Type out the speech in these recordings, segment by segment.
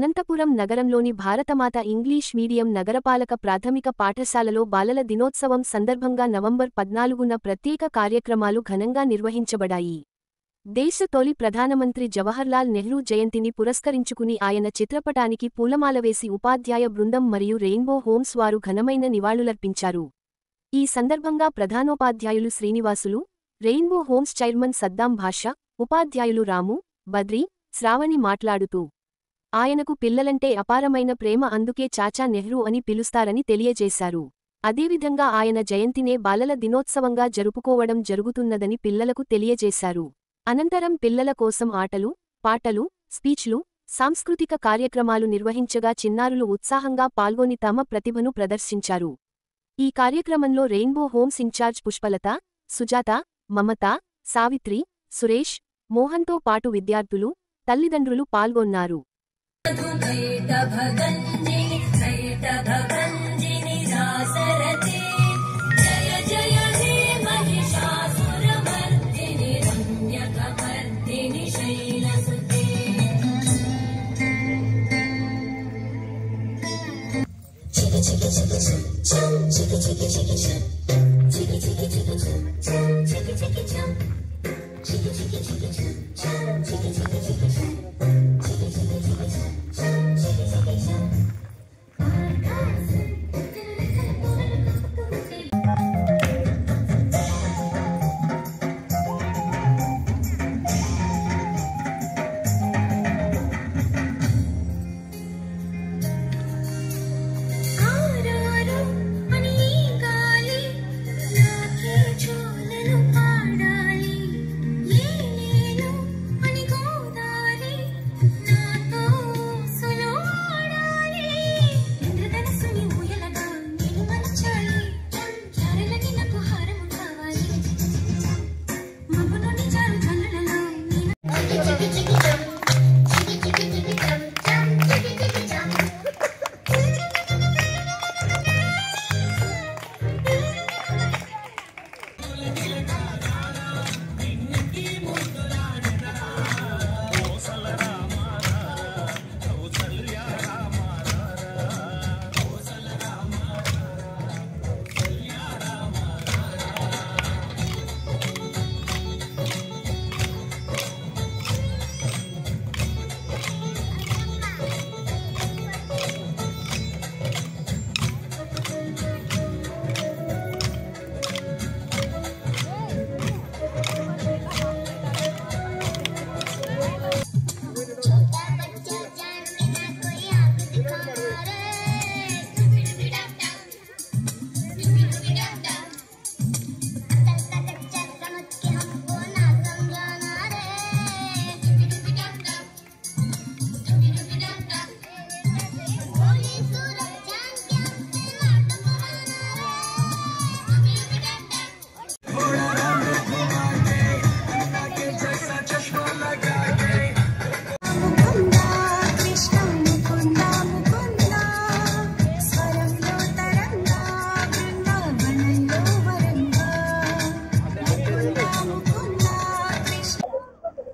అనంతపురం నగరంలోని భారతమాత English medium నగరపాలక ప్రాథమిక పాఠశాలలో బాలల దినోత్సవం సందర్భంగా నవంబర్ 14న ప్రత్యేక కార్యక్రమాలు ఘనంగా నిర్వహించబడాయి. దేశ తొలి ప్రధానమంత్రి జవహర్లాల్ నెహ్రూ జయంతిని పురస్కరించుకుని ఆయన చిత్రపటానికి పూలమాలవేసి ఉపాధ్యాయ బృందం మరియు రెయిన్బో హోమ్స్ వారు ఘనమైన నివాళులర్పించారు. ఈ సందర్భంగా ప్రధానోపాధ్యాయులు Srinivasulu, rainbow homes chairman Saddam భాషా, ఉపాధ్యాయులు రాము, బద్రి, శ్రావణి మాట్లాడుతూ ఆయనకు పిల్లలంటే అపారమైన ప్రేమ, అందుకే చాచా నెహ్రూ అని పిలుస్తారని తెలియజేశారు. అదేవిధంగా ఆయన జయంతినే బాలల దినోత్సవంగా జరుపుకోవడం జరుగుతున్నదని పిల్లలకు తెలియజేశారు. అనంతరం పిల్లల కోసం ఆటలు, పాటలు, స్పీచ్లు, సాంస్కృతిక కార్యక్రమాలు నిర్వహించగా చిన్నారులు ఉత్సాహంగా పాల్గొని తమ ప్రతిభను ప్రదర్శించారు. ఈ కార్యక్రమంలో rainbow homes in charge Pushpalatha, Sujatha, Mamatha, Savitri, Suresh, మోహన్తో పాటు విద్యార్థులు, తల్లిదండ్రులు పాల్గొన్నారు.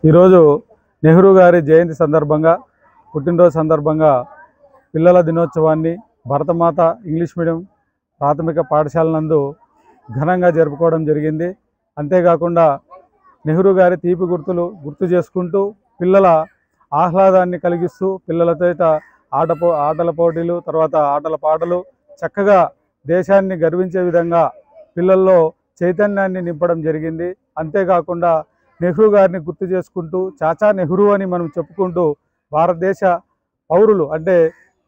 ఈరోజు నెహ్రూ గారి జయంతి సందర్భంగా, పుట్టినరోజు సందర్భంగా పిల్లల దినోత్సవాన్ని భారతమాత ఇంగ్లీష్ మీడియం ప్రాథమిక పాఠశాల నందు ఘనంగా జరుపుకోవడం జరిగింది. అంతేకాకుండా నెహ్రూ గారి తీపి గుర్తులు గుర్తు చేసుకుంటూ పిల్లల ఆహ్లాదాన్ని కలిగిస్తూ పిల్లలతో ఆటల పోటీలు, తర్వాత ఆటల పాటలు చక్కగా దేశాన్ని గర్వించే విధంగా పిల్లల్లో చైతన్యాన్ని నింపడం జరిగింది. అంతేకాకుండా నెహ్రూ గారిని గుర్తు చేసుకుంటూ చాచా నెహ్రూ అని మనం చెప్పుకుంటూ భారతదేశ పౌరులు అంటే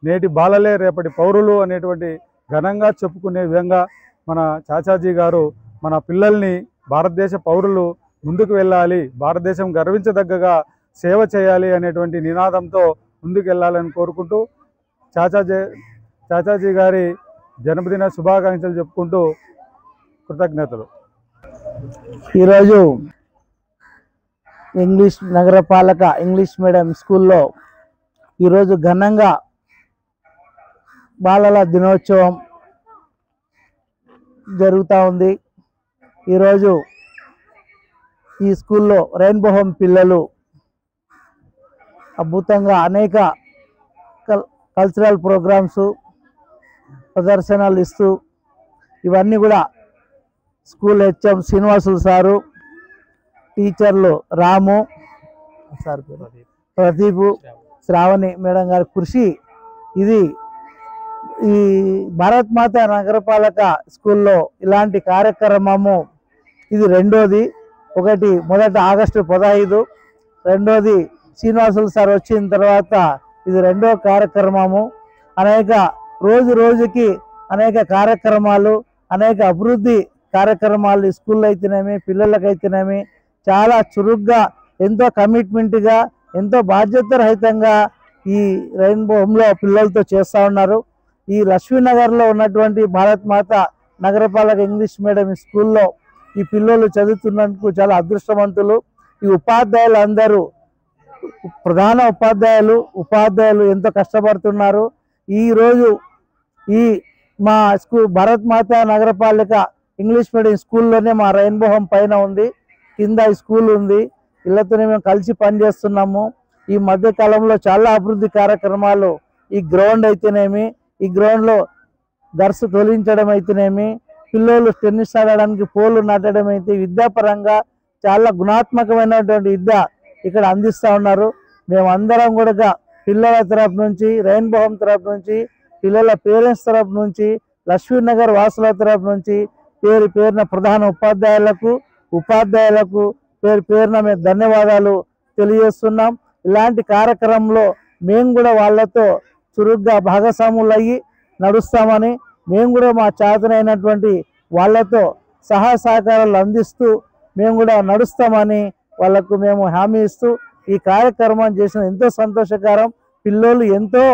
నేటి బాలలే రేపటి పౌరులు అనేటువంటి ఘనంగా చెప్పుకునే విధంగా మన చాచాజీ గారు మన పిల్లల్ని భారతదేశ పౌరులు ముందుకు వెళ్ళాలి, భారతదేశం గర్వించదగ్గగా సేవ చేయాలి అనేటువంటి నినాదంతో ముందుకు వెళ్ళాలని కోరుకుంటూ చాచాజీ గారి జన్మదిన శుభాకాంక్షలు చెప్పుకుంటూ కృతజ్ఞతలు. ఈరోజు నగరపాలక ఇంగ్లీష్ మీడియం స్కూల్లో ఈరోజు ఘనంగా బాలల దినోత్సవం జరుగుతూ ఉంది. ఈరోజు ఈ స్కూల్లో రెయిన్బో హోమ్ పిల్లలు అద్భుతంగా అనేక కల్చరల్ ప్రోగ్రామ్స్ ప్రదర్శనలు ఇస్తూ ఇవన్నీ కూడా స్కూల్ హెచ్ఎం శ్రీనివాసులు సారు, టీచర్లు రాము సార్ ప్రదీపు, శ్రావణి మేడం గారి కృషి ఇది ఈ భారత్ మాత నగరపాలక స్కూల్లో ఇలాంటి కార్యక్రమము ఇది రెండోది. ఒకటి మొదట ఆగస్టు 15, రెండోది శ్రీనివాసులు సార్ వచ్చిన తర్వాత ఇది రెండో కార్యక్రమము. అనేక రోజుకి అనేక కార్యక్రమాలు, అనేక అభివృద్ధి కార్యక్రమాలు ఈ స్కూల్లో అయితేనేమి పిల్లలకైతేనేమి చాలా చురుగ్గా, ఎంతో కమిట్మెంట్గా, ఎంతో బాధ్యత రహితంగా ఈ రెయిన్బో హోమ్లో పిల్లలతో చేస్తూ ఉన్నారు. ఈ లక్ష్మీనగర్లో ఉన్నటువంటి భారత్ మాత నగరపాలక ఇంగ్లీష్ మీడియం స్కూల్లో ఈ పిల్లలు చదువుతున్నందుకు చాలా అదృష్టవంతులు. ఈ ఉపాధ్యాయులు అందరూ, ప్రధాన ఉపాధ్యాయులు ఎంతో కష్టపడుతున్నారు. ఈరోజు ఈ మా స్కూల్ భారత్ మాత నగరపాలిక ఇంగ్లీష్ మీడియం స్కూల్లోనే మా రెయిన్బో హోమ్ పైన ఉంది, కింద ఈ స్కూల్ ఉంది. వీళ్ళతోనే మేము కలిసి పనిచేస్తున్నాము. ఈ మధ్య కాలంలో చాలా అభివృద్ధి కార్యక్రమాలు, ఈ గ్రౌండ్ అయితేనేమి, ఈ గ్రౌండ్లో గర్స్ తొలగించడం అయితేనేమి, పిల్లలు టెన్నిస్ ఆడడానికి పోలు నాటడం అయితే విద్యాపరంగా చాలా గుణాత్మకమైనటువంటి విద్య ఇక్కడ అందిస్తూ ఉన్నారు. మేమందరం కూడా పిల్లల తరపు నుంచి, రెయిన్బో హోమ్ తరపు నుంచి, పిల్లల పేరెంట్స్ తరపు నుంచి, లక్ష్మీనగర్ వాసుల తరపు నుంచి పేరున ప్రధాన ఉపాధ్యాయులకు పేరున మేము ధన్యవాదాలు తెలియజేస్తున్నాం. ఇలాంటి కార్యక్రమంలో మేము కూడా వాళ్ళతో చురుగ్గా భాగస్వాములయ్యి నడుస్తామని, మేము కూడా మా చేతనైనటువంటి వాళ్ళతో సహాయ సహకారాలు అందిస్తూ మేము కూడా నడుస్తామని వాళ్ళకు మేము హామీ ఇస్తూ ఈ కార్యక్రమం చేసిన ఎంతో సంతోషకరం. పిల్లలు ఎంతో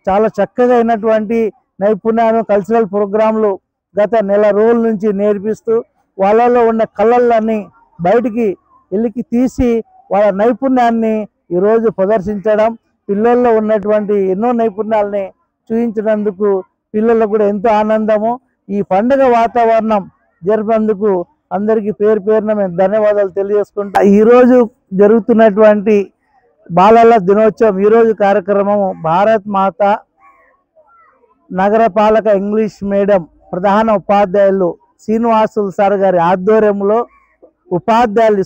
చాలా చక్కగా అయినటువంటి నైపుణ్యాలు, కల్చరల్ ప్రోగ్రాంలు గత నెల రోజుల నుంచి నేర్పిస్తూ వాళ్ళలో ఉన్న కళలన్నీ బయటికి వెళ్ళి తీసి వాళ్ళ నైపుణ్యాన్ని ఈరోజు ప్రదర్శించడం, పిల్లల్లో ఉన్నటువంటి ఎన్నో నైపుణ్యాలని చూపించినందుకు పిల్లలకు కూడా ఎంతో ఆనందము. ఈ పండుగ వాతావరణం జరిపినందుకు అందరికీ పేరున మేము ధన్యవాదాలు తెలియజేసుకుంటా. ఈరోజు జరుగుతున్నటువంటి బాలల దినోత్సవం ఈరోజు కార్యక్రమము భారత్ మాత నగరపాలక ఇంగ్లీష్ మీడియం ప్రధాన ఉపాధ్యాయులు శ్రీనివాసులు సార్ గారి ఆధ్వర్యంలో,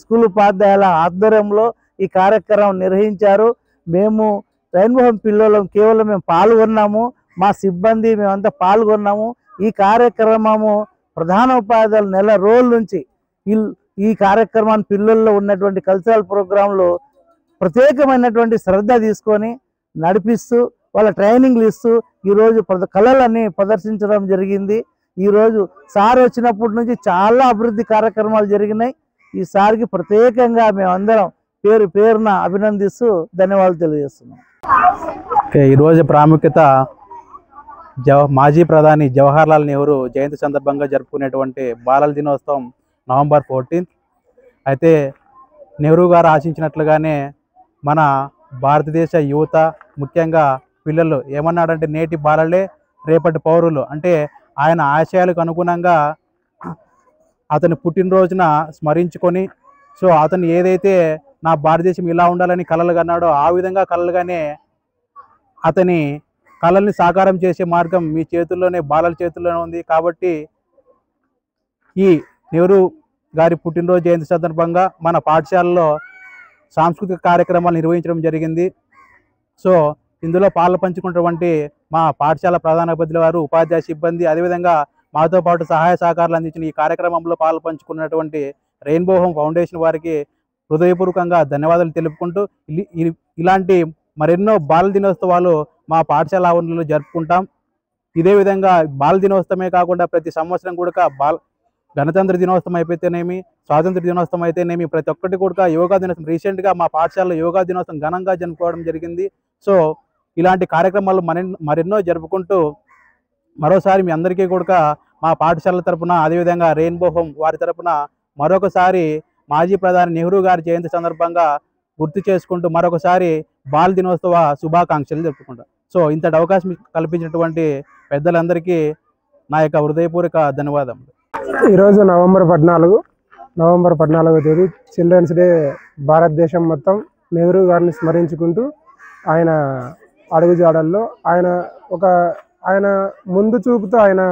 స్కూల్ ఉపాధ్యాయుల ఆధ్వర్యంలో ఈ కార్యక్రమం నిర్వహించారు. మేము రెయిన్బో హోమ్ పిల్లలు కేవలం మేము పాల్గొన్నాము, మా సిబ్బంది మేమంతా పాల్గొన్నాము. ఈ కార్యక్రమము ప్రధాన ఉపాధ్యాయులు నెల రోజుల నుంచి ఈ కార్యక్రమాన్ని పిల్లల్లో ఉన్నటువంటి కల్చరల్ ప్రోగ్రాంలు ప్రత్యేకమైనటువంటి శ్రద్ధ తీసుకొని నడిపిస్తూ వాళ్ళ ట్రైనింగ్లు ఇస్తూ ఈరోజు కళలన్నీ ప్రదర్శించడం జరిగింది. ఈరోజు సార్ వచ్చినప్పటి నుంచి చాలా అభివృద్ధి కార్యక్రమాలు జరిగినాయి. ఈ సార్కి ప్రత్యేకంగా మేమందరం పేరున అభినందిస్తూ ధన్యవాదాలు తెలియజేస్తున్నాం. ఈరోజు ప్రాముఖ్యత మాజీ ప్రధాని జవహర్లాల్ నెహ్రూ జయంతి సందర్భంగా జరుపుకునేటువంటి బాలల దినోత్సవం నవంబర్ 14. అయితే నెహ్రూ గారు ఆశించినట్లుగానే మన భారతదేశ యువత, ముఖ్యంగా పిల్లలు ఏమన్నాడంటే నేటి బాలలే రేపటి పౌరులు. అంటే ఆయన ఆశయాలకు అనుగుణంగా అతని పుట్టినరోజున స్మరించుకొని, సో అతను ఏదైతే నా భారతదేశం ఇలా ఉండాలని కలలు కన్నాడో ఆ విధంగా కలలుగానే అతని కళల్ని సాకారం చేసే మార్గం మీ చేతుల్లోనే, బాలల చేతుల్లోనే ఉంది. కాబట్టి ఈ నెహ్రూ గారి పుట్టినరోజు జయంతి సందర్భంగా మన పాఠశాలలో సాంస్కృతిక కార్యక్రమాలు నిర్వహించడం జరిగింది. సో ఇందులో పాలు పంచుకున్నటువంటి మా పాఠశాల ప్రధానోపాధ్యాయుల వారు, ఉపాధ్యాయ సిబ్బంది, అదేవిధంగా మాతో పాటు సహాయ సహకారాలు అందించిన ఈ కార్యక్రమంలో పాలు పంచుకున్నటువంటి రెయిన్బో హోమ్ ఫౌండేషన్ వారికి హృదయపూర్వకంగా ధన్యవాదాలు తెలుపుకుంటూ ఇలాంటి మరెన్నో బాల దినోత్సవాలు మా పాఠశాల ఆవరణలో జరుపుకుంటాం. ఇదే విధంగా బాల దినోత్సవమే కాకుండా ప్రతి సంవత్సరం కూడా గణతంత్ర దినోత్సవం అయితేనేమి, స్వాతంత్ర దినోత్సవం అయితేనేమి, ప్రతి ఒక్కటి కూడా యోగా దినోత్సవం, రీసెంట్గా మా పాఠశాలలో యోగా దినోత్సవం ఘనంగా జరుపుకోవడం జరిగింది. సో ఇలాంటి కార్యక్రమాలు మరెన్నో జరుపుకుంటూ మరోసారి మీ అందరికీ కూడా మా పాఠశాల తరపున, అదేవిధంగా రెయిన్బో హోమ్ వారి తరపున మరొకసారి మాజీ ప్రధాని నెహ్రూ గారి జయంతి సందర్భంగా గుర్తు చేసుకుంటూ మరొకసారి బాల దినోత్సవ శుభాకాంక్షలు జరుపుకుంటాం. సో ఇంతటి అవకాశం కల్పించినటువంటి పెద్దలందరికీ నా యొక్క హృదయపూర్వక ధన్యవాదములు. ఈరోజు నవంబర్ 14వ తేదీ చిల్డ్రన్స్ డే. భారతదేశం మొత్తం నెహ్రూ గారిని స్మరించుకుంటూ ఆయన అడుగుజాడల్లో ఆయన ముందు చూపుతో, ఆయన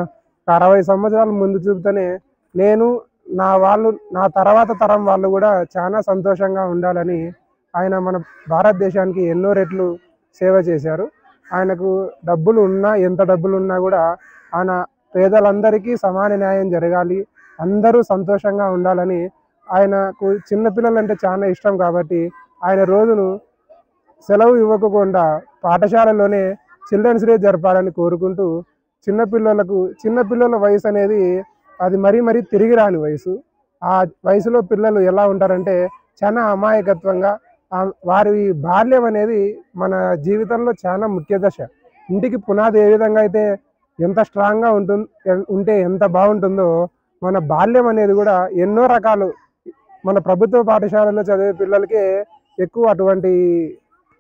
60 సంవత్సరాల ముందు చూపుతోనే నేను నా తర్వాత తరం వాళ్ళు కూడా చాలా సంతోషంగా ఉండాలని ఆయన మన భారతదేశానికి ఎన్నో రెట్లు సేవ చేశారు. ఆయనకు ఎంత డబ్బులు ఉన్నా కూడా ఆయన పేదలందరికీ సమాన న్యాయం జరగాలి, అందరూ సంతోషంగా ఉండాలని, ఆయనకు చిన్నపిల్లలంటే చాలా ఇష్టం కాబట్టి ఆయన రోజును సెలవు ఇవ్వకుండా పాఠశాలలోనే చిల్డ్రన్స్ డే జరపాలని కోరుకుంటూ, చిన్నపిల్లల వయసు అనేది అది మరీ తిరిగి రాని వయసు. ఆ వయసులో పిల్లలు ఎలా ఉంటారంటే చాలా అమాయకత్వంగా, వారి బాల్యం అనేది మన జీవితంలో చాలా ముఖ్య దశ. ఇంటికి పునాది ఏ విధంగా అయితే ఎంత స్ట్రాంగ్గా ఉంటే ఎంత బాగుంటుందో, మన బాల్యం అనేది కూడా ఎన్నో రకాలు. మన ప్రభుత్వ పాఠశాలలో చదివే పిల్లలకే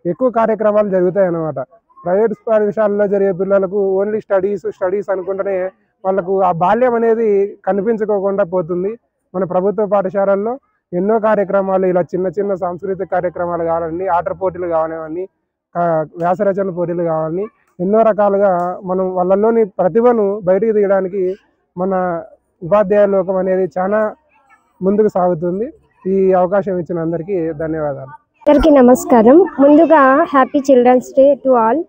ఎక్కువ కార్యక్రమాలు జరుగుతాయి అన్నమాట. ప్రైవేట్ పాఠశాలలో జరిగే పిల్లలకు ఓన్లీ స్టడీస్ అనుకుంటేనే వాళ్ళకు ఆ బాల్యం అనేది కనిపించుకోకుండా పోతుంది. మన ప్రభుత్వ పాఠశాలల్లో ఎన్నో కార్యక్రమాలు, ఇలా చిన్న సాంస్కృతిక కార్యక్రమాలు కావాలని, ఆట పోటీలు కావాలని, వ్యాసరచన పోటీలు కావాలని, ఎన్నో రకాలుగా మనం వాళ్ళలోని ప్రతిభను బయటికి తీయడానికి మన ఉపాధ్యాయ లోకం అనేది చాలా ముందుకు సాగుతుంది. ఈ అవకాశం ఇచ్చిన అందరికీ ధన్యవాదాలు. అందరికీ నమస్కారం. ముందుగా happy children's day to all.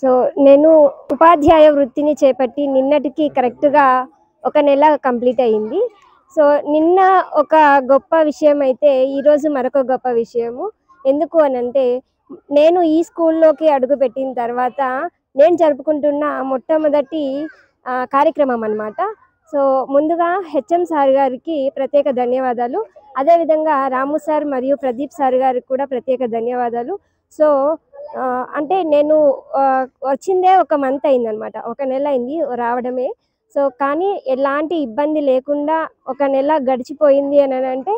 So నేను ఉపాధ్యాయ వృత్తిని చేపట్టి నిన్నటికి కరెక్ట్గా 1 నెల కంప్లీట్ అయ్యింది. సో నిన్న ఒక గొప్ప విషయం అయితే ఈరోజు మరొక గొప్ప విషయము. ఎందుకు అనంటే, నేను ఈ స్కూల్లోకి అడుగుపెట్టిన తర్వాత నేను జరుపుకుంటున్న మొట్టమొదటి కార్యక్రమం అన్నమాట. సో ముందుగా హెచ్ఎం సార్ గారికి ప్రత్యేక ధన్యవాదాలు. అదేవిధంగా రాము సార్ మరియు ప్రదీప్ సార్ గారికి కూడా ప్రత్యేక ధన్యవాదాలు. సో అంటే నేను వచ్చిందే 1 మంత్ అయిందనమాట, 1 నెల అయింది రావడమే. సో కానీ ఎలాంటి ఇబ్బంది లేకుండా 1 నెల గడిచిపోయింది అని అంటే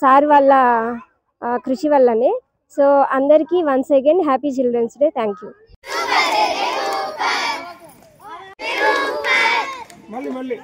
సార్ వాళ్ళ కృషి వల్లనే. సో అందరికీ once again happy children's day. Thank you. మళ్ళీ